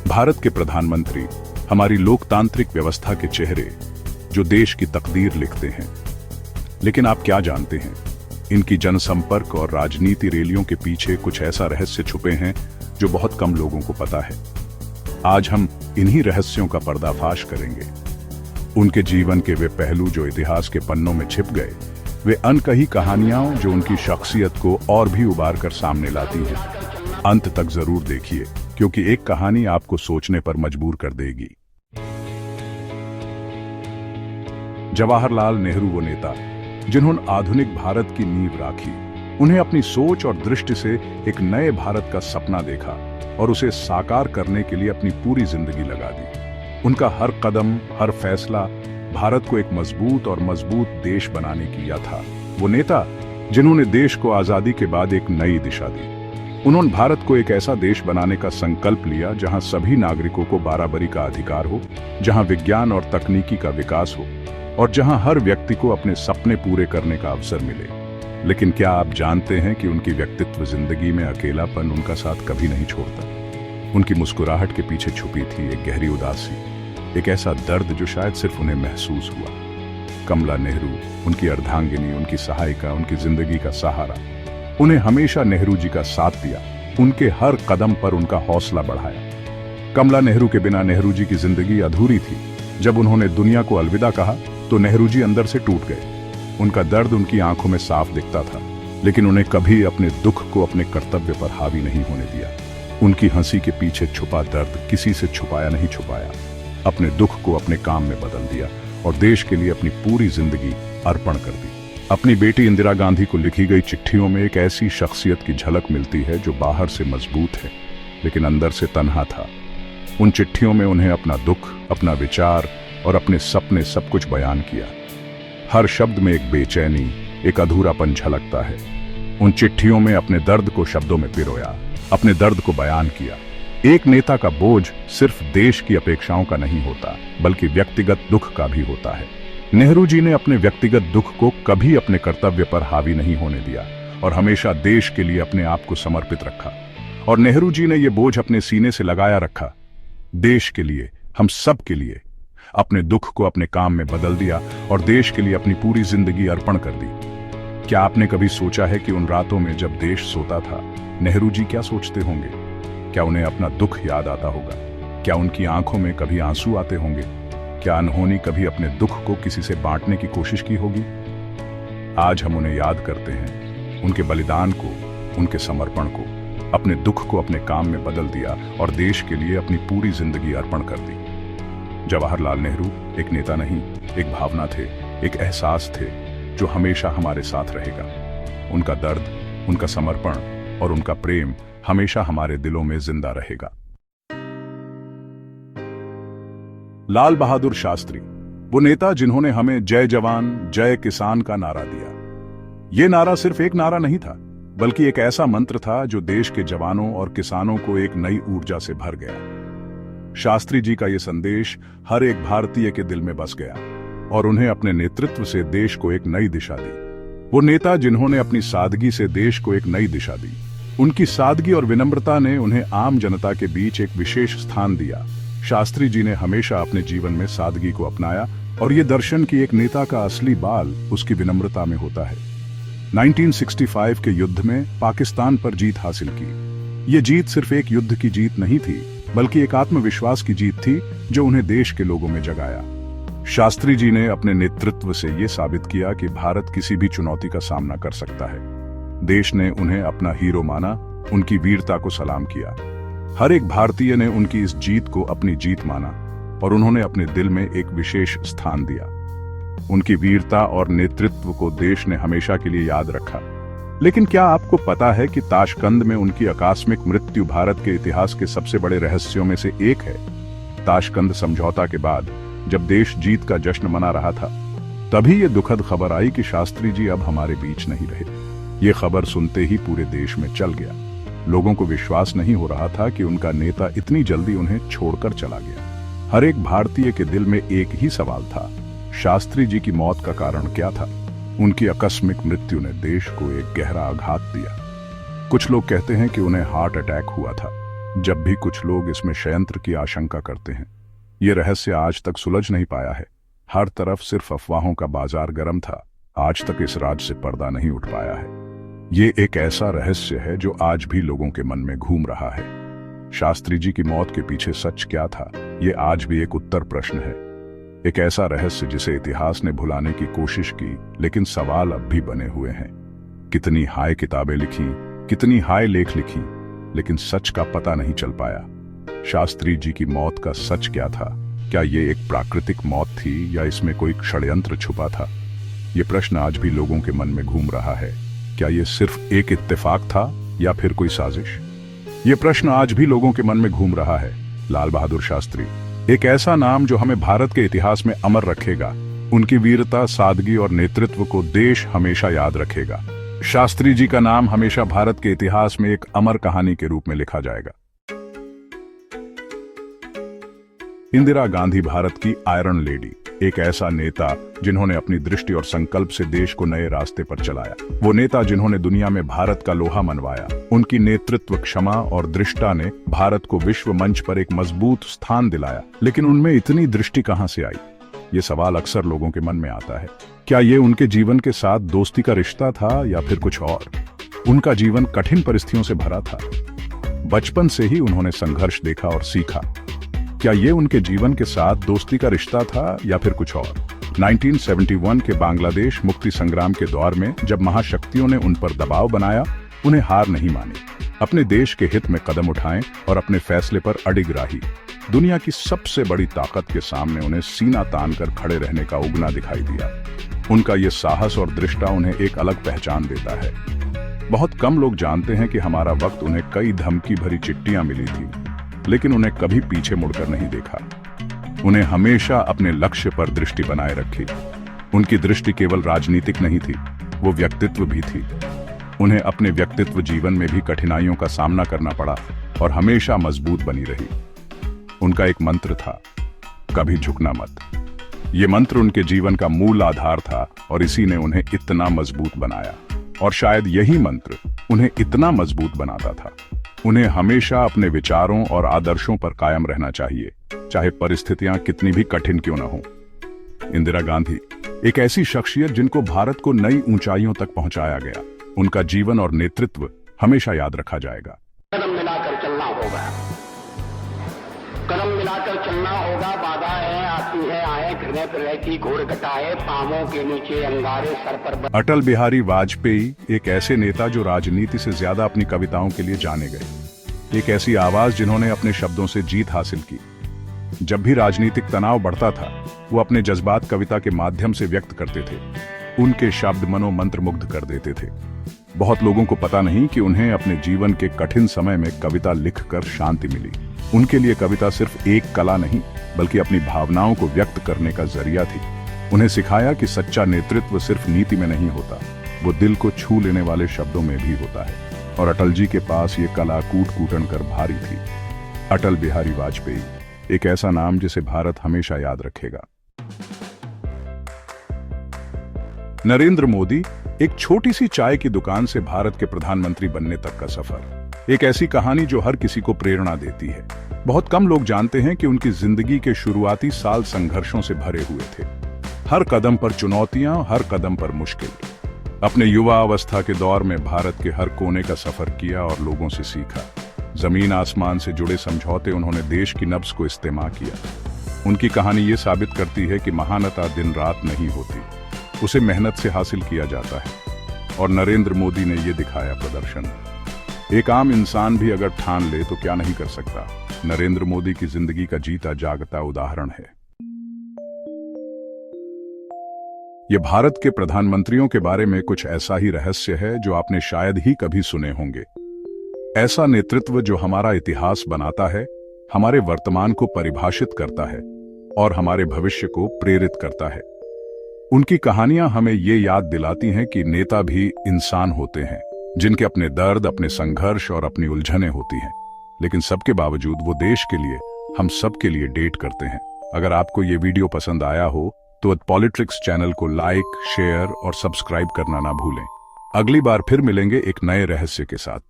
भारत के प्रधानमंत्री हमारी लोकतांत्रिक व्यवस्था के चेहरे जो देश की तकदीर लिखते हैं। लेकिन आप क्या जानते हैं, इनकी जनसंपर्क और राजनीति रैलियों के पीछे कुछ ऐसा रहस्य छुपे हैं जो बहुत कम लोगों को पता है। आज हम इन्हीं रहस्यों का पर्दाफाश करेंगे। उनके जीवन के वे पहलू जो इतिहास के पन्नों में छिप गए, वे अनकही कहानियां जो उनकी शख्सियत को और भी उबार कर सामने लाती हैं। अंत तक जरूर देखिए, क्योंकि एक कहानी आपको सोचने पर मजबूर कर देगी। जवाहरलाल नेहरू वो नेता जिन्होंने आधुनिक भारत की नींव राखी। उन्हें अपनी सोच और दृष्टि से एक नए भारत का सपना देखा और उसे साकार करने के लिए अपनी पूरी जिंदगी लगा दी। उनका हर कदम, हर फैसला भारत को एक मजबूत देश बनाने की याद था। वो नेता जिन्होंने देश को आजादी के बाद एक नई दिशा दी। उन्होंने भारत को एक ऐसा देश बनाने का संकल्प लिया जहां सभी नागरिकों को बराबरी का अधिकार हो, जहां विज्ञान और तकनीकी का विकास हो और जहां हर व्यक्ति को अपने सपने पूरे करने का अवसर मिले। लेकिन क्या आप जानते हैं कि उनकी व्यक्तित्व जिंदगी में अकेलापन उनका साथ कभी नहीं छोड़ता। उनकी मुस्कुराहट के पीछे छुपी थी एक गहरी उदासी, एक ऐसा दर्द जो शायद सिर्फ उन्हें महसूस हुआ। कमला नेहरू, उनकी अर्धांगिनी, उनकी सहायिका, उनकी जिंदगी का सहारा, उन्हें हमेशा नेहरू जी का साथ दिया। उनके हर कदम पर उनका हौसला बढ़ाया। कमला नेहरू के बिना नेहरू जी की जिंदगी अधूरी थी। जब उन्होंने दुनिया को अलविदा कहा तो नेहरू जी अंदर से टूट गए। उनका दर्द उनकी आंखों में साफ दिखता था, लेकिन उन्हें कभी अपने दुख को अपने कर्तव्य पर हावी नहीं होने दिया। उनकी हंसी के पीछे छुपा दर्द किसी से छुपाया। अपने दुख को अपने काम में बदल दिया और देश के लिए अपनी पूरी जिंदगी अर्पण कर दी। अपनी बेटी इंदिरा गांधी को लिखी गई चिट्ठियों में एक ऐसी शख्सियत की झलक मिलती है जो बाहर से मजबूत है लेकिन अंदर से तन्हा था। उन चिट्ठियों में उन्हें अपना दुख, अपना विचार और अपने सपने सब कुछ बयान किया। हर शब्द में एक बेचैनी, एक अधूरापन झलकता है। उन चिट्ठियों में अपने दर्द को शब्दों में पिरोया, अपने दर्द को बयान किया। एक नेता का बोझ सिर्फ देश की अपेक्षाओं का नहीं होता, बल्कि व्यक्तिगत दुख का भी होता है। नेहरू जी ने अपने व्यक्तिगत दुख को कभी अपने कर्तव्य पर हावी नहीं होने दिया और हमेशा देश के लिए अपने आप को समर्पित रखा। और नेहरू जी ने यह बोझ अपने सीने से लगाया रखा। देश के लिए, हम सब के लिए अपने दुख को अपने काम में बदल दिया और देश के लिए अपनी पूरी जिंदगी अर्पण कर दी। क्या आपने कभी सोचा है कि उन रातों में जब देश सोता था, नेहरू जी क्या सोचते होंगे? क्या उन्हें अपना दुख याद आता होगा? क्या उनकी आंखों में कभी आंसू आते होंगे? क्या अनहोनी कभी अपने दुख को किसी से बांटने की कोशिश की होगी? आज हम उन्हें याद करते हैं, उनके बलिदान को, उनके समर्पण को, अपने दुख को अपने काम में बदल दिया और देश के लिए अपनी पूरी जिंदगी अर्पण कर दी। जवाहरलाल नेहरू एक नेता नहीं, एक भावना थे, एक एहसास थे जो हमेशा हमारे साथ रहेगा। उनका दर्द, उनका समर्पण और उनका प्रेम हमेशा हमारे दिलों में जिंदा रहेगा। लाल बहादुर शास्त्री, वो नेता जिन्होंने हमें जय जवान जय किसान का नारा दिया। यह नारा सिर्फ एक नारा नहीं था, बल्कि एक ऐसा मंत्र था जो देश के जवानों और किसानों को एक नई ऊर्जा से भर गया। शास्त्री जी का यह संदेश हर एक भारतीय के दिल में बस गया और उन्हें अपने नेतृत्व से देश को एक नई दिशा दी। वो नेता जिन्होंने अपनी सादगी से देश को एक नई दिशा दी। उनकी सादगी और विनम्रता ने उन्हें आम जनता के बीच एक विशेष स्थान दिया। शास्त्री जी ने हमेशा अपने जीवन में सादगी को अपनाया और ये दर्शन कि एक नेता का असली बाल उसकी विनम्रता में होता है। 1965 के युद्ध में पाकिस्तान पर जीत हासिल की। ये जीत सिर्फ एक युद्ध की जीत नहीं थी, बल्कि एक आत्मविश्वास की जीत थी जो उन्हें देश के लोगों में जगाया। शास्त्री जी ने अपने नेतृत्व से यह साबित किया कि भारत किसी भी चुनौती का सामना कर सकता है। देश ने उन्हें अपना हीरो माना, उनकी वीरता को सलाम किया। हर एक भारतीय ने उनकी इस जीत को अपनी जीत माना और उन्होंने अपने दिल में एक विशेष स्थान दिया। उनकी वीरता और नेतृत्व को देश ने हमेशा के लिए याद रखा। लेकिन क्या आपको पता है कि ताशकंद में उनकी आकस्मिक मृत्यु भारत के इतिहास के सबसे बड़े रहस्यों में से एक है? ताशकंद समझौता के बाद जब देश जीत का जश्न मना रहा था, तभी यह दुखद खबर आई कि शास्त्री जी अब हमारे बीच नहीं रहे। ये खबर सुनते ही पूरे देश में चल गया। लोगों को विश्वास नहीं हो रहा था कि उनका नेता इतनी जल्दी उन्हें छोड़कर चला गया। हर एक भारतीय के दिल में एक ही सवाल था, शास्त्री जी की मौत का कारण क्या था? उनकी आकस्मिक मृत्यु ने देश को एक गहरा आघात दिया। कुछ लोग कहते हैं कि उन्हें हार्ट अटैक हुआ था, जब भी कुछ लोग इसमें षड्यंत्र की आशंका करते हैं। ये रहस्य आज तक सुलझ नहीं पाया है। हर तरफ सिर्फ अफवाहों का बाजार गर्म था। आज तक इस राज से पर्दा नहीं उठ पाया है। ये एक ऐसा रहस्य है जो आज भी लोगों के मन में घूम रहा है। शास्त्री जी की मौत के पीछे सच क्या था, ये आज भी एक उत्तर प्रश्न है। एक ऐसा रहस्य जिसे इतिहास ने भुलाने की कोशिश की, लेकिन सवाल अब भी बने हुए हैं। कितनी हाय किताबें लिखी, कितनी हाय लेख लिखी, लेकिन सच का पता नहीं चल पाया। शास्त्री जी की मौत का सच क्या था? क्या ये एक प्राकृतिक मौत थी या इसमें कोई षड्यंत्र छुपा था? ये प्रश्न आज भी लोगों के मन में घूम रहा है। क्या ये सिर्फ एक इत्तेफाक था या फिर कोई साजिश? ये प्रश्न आज भी लोगों के मन में घूम रहा है। लाल बहादुर शास्त्री, एक ऐसा नाम जो हमें भारत के इतिहास में अमर रखेगा। उनकी वीरता, सादगी और नेतृत्व को देश हमेशा याद रखेगा। शास्त्री जी का नाम हमेशा भारत के इतिहास में एक अमर कहानी के रूप में लिखा जाएगा। इंदिरा गांधी भारत की आयरन लेडी, एक ऐसा नेता जिन्होंने अपनी दृष्टि और संकल्प से देश को नए रास्ते पर चलाया। वो नेता जिन्होंने दुनिया में भारत का लोहा मनवाया। उनकी नेतृत्व, क्षमा और दृष्टा ने भारत को विश्व मंच पर एक मजबूत स्थान दिलाया। लेकिन उनमें इतनी दृष्टि कहां से आई? ये सवाल अक्सर लोगों के मन में आता है। क्या ये उनके जीवन के साथ दोस्ती का रिश्ता था या फिर कुछ और? उनका जीवन कठिन परिस्थितियों से भरा था। बचपन से ही उन्होंने संघर्ष देखा और सीखा। क्या ये उनके जीवन के साथ दोस्ती का रिश्ता था या फिर कुछ और? 1971 के बांग्लादेश मुक्ति संग्राम के दौर में जब महाशक्तियों ने उन पर दबाव बनाया, उन्हें हार नहीं मानी। अपने देश के हित में कदम उठाएं और अपने फैसले पर अडिग रही। दुनिया की सबसे बड़ी ताकत के सामने उन्हें सीना तान कर खड़े रहने का उगना दिखाई दिया। उनका ये साहस और दृष्टा उन्हें एक अलग पहचान देता है। बहुत कम लोग जानते हैं कि हमारा वक्त उन्हें कई धमकी भरी चिट्ठियां मिली थी, लेकिन उन्हें कभी पीछे मुड़कर नहीं देखा। उन्हें हमेशा अपने लक्ष्य पर दृष्टि बनाए रखी। उनकी दृष्टि केवल राजनीतिक नहीं थी, वो व्यक्तित्व भी थी। उन्हें अपने व्यक्तित्व जीवन में भी कठिनाइयों का सामना करना पड़ा और हमेशा मजबूत बनी रही। उनका एक मंत्र था, कभी झुकना मत। ये मंत्र उनके जीवन का मूल आधार था और इसी ने उन्हें इतना मजबूत बनाया। और शायद यही मंत्र उन्हें इतना मजबूत बनाता था। उन्हें हमेशा अपने विचारों और आदर्शों पर कायम रहना चाहिए, चाहे परिस्थितियां कितनी भी कठिन क्यों न हो। इंदिरा गांधी, एक ऐसी शख्सियत जिनको भारत को नई ऊंचाइयों तक पहुंचाया गया। उनका जीवन और नेतृत्व हमेशा याद रखा जाएगा। कदम मिलाकर चलना होगा, कदम मिलाकर चलना होगा। बाधाएं आती है, आए घृणय प्रलय की घोर घटाए, पांवों के नीचे अंगारे सर पर। अटल बिहारी वाजपेयी एक ऐसे नेता जो राजनीति से ज्यादा अपनी कविताओं के लिए जाने गए। एक ऐसी आवाज जिन्होंने अपने शब्दों से जीत हासिल की। जब भी राजनीतिक तनाव बढ़ता था, वो अपने जज्बात कविता के माध्यम से व्यक्त करते थे। उनके शब्द मनोमंत्र मुग्ध कर देते थे। बहुत लोगों को पता नहीं कि उन्हें अपने जीवन के कठिन समय में कविता लिखकर शांति मिली। उनके लिए कविता सिर्फ एक कला नहीं, बल्कि अपनी भावनाओं को व्यक्त करने का जरिया थी। उन्हें सिखाया कि सच्चा नेतृत्व सिर्फ नीति में नहीं होता, वो दिल को छू लेने वाले शब्दों में भी होता है। और अटल जी के पास ये कला कूट कूटन कर भारी थी। अटल बिहारी वाजपेयी, एक ऐसा नाम जिसे भारत हमेशा याद रखेगा। नरेंद्र मोदी, एक छोटी सी चाय की दुकान से भारत के प्रधानमंत्री बनने तक का सफर। एक ऐसी कहानी जो हर किसी को प्रेरणा देती है। बहुत कम लोग जानते हैं कि उनकी जिंदगी के शुरुआती साल संघर्षों से भरे हुए थे। हर कदम पर चुनौतियां, हर कदम पर मुश्किल। अपने युवा अवस्था के दौर में भारत के हर कोने का सफर किया और लोगों से सीखा। जमीन आसमान से जुड़े समझौते उन्होंने देश की नब्ज को इस्तेमाल किया। उनकी कहानी ये साबित करती है कि महानता दिन रात नहीं होती, उसे मेहनत से हासिल किया जाता है। और नरेंद्र मोदी ने ये दिखाया प्रदर्शन। एक आम इंसान भी अगर ठान ले तो क्या नहीं कर सकता। नरेंद्र मोदी की जिंदगी का जीता जागता उदाहरण है। ये भारत के प्रधानमंत्रियों के बारे में कुछ ऐसा ही रहस्य है जो आपने शायद ही कभी सुने होंगे। ऐसा नेतृत्व जो हमारा इतिहास बनाता है, हमारे वर्तमान को परिभाषित करता है और हमारे भविष्य को प्रेरित करता है। उनकी कहानियां हमें ये याद दिलाती हैं कि नेता भी इंसान होते हैं, जिनके अपने दर्द, अपने संघर्ष और अपनी उलझनें होती हैं। लेकिन सबके बावजूद वो देश के लिए, हम सब के लिए डेट करते हैं। अगर आपको ये वीडियो पसंद आया हो तो पॉलिटिक्स चैनल को लाइक, शेयर और सब्सक्राइब करना ना भूलें। अगली बार फिर मिलेंगे एक नए रहस्य के साथ।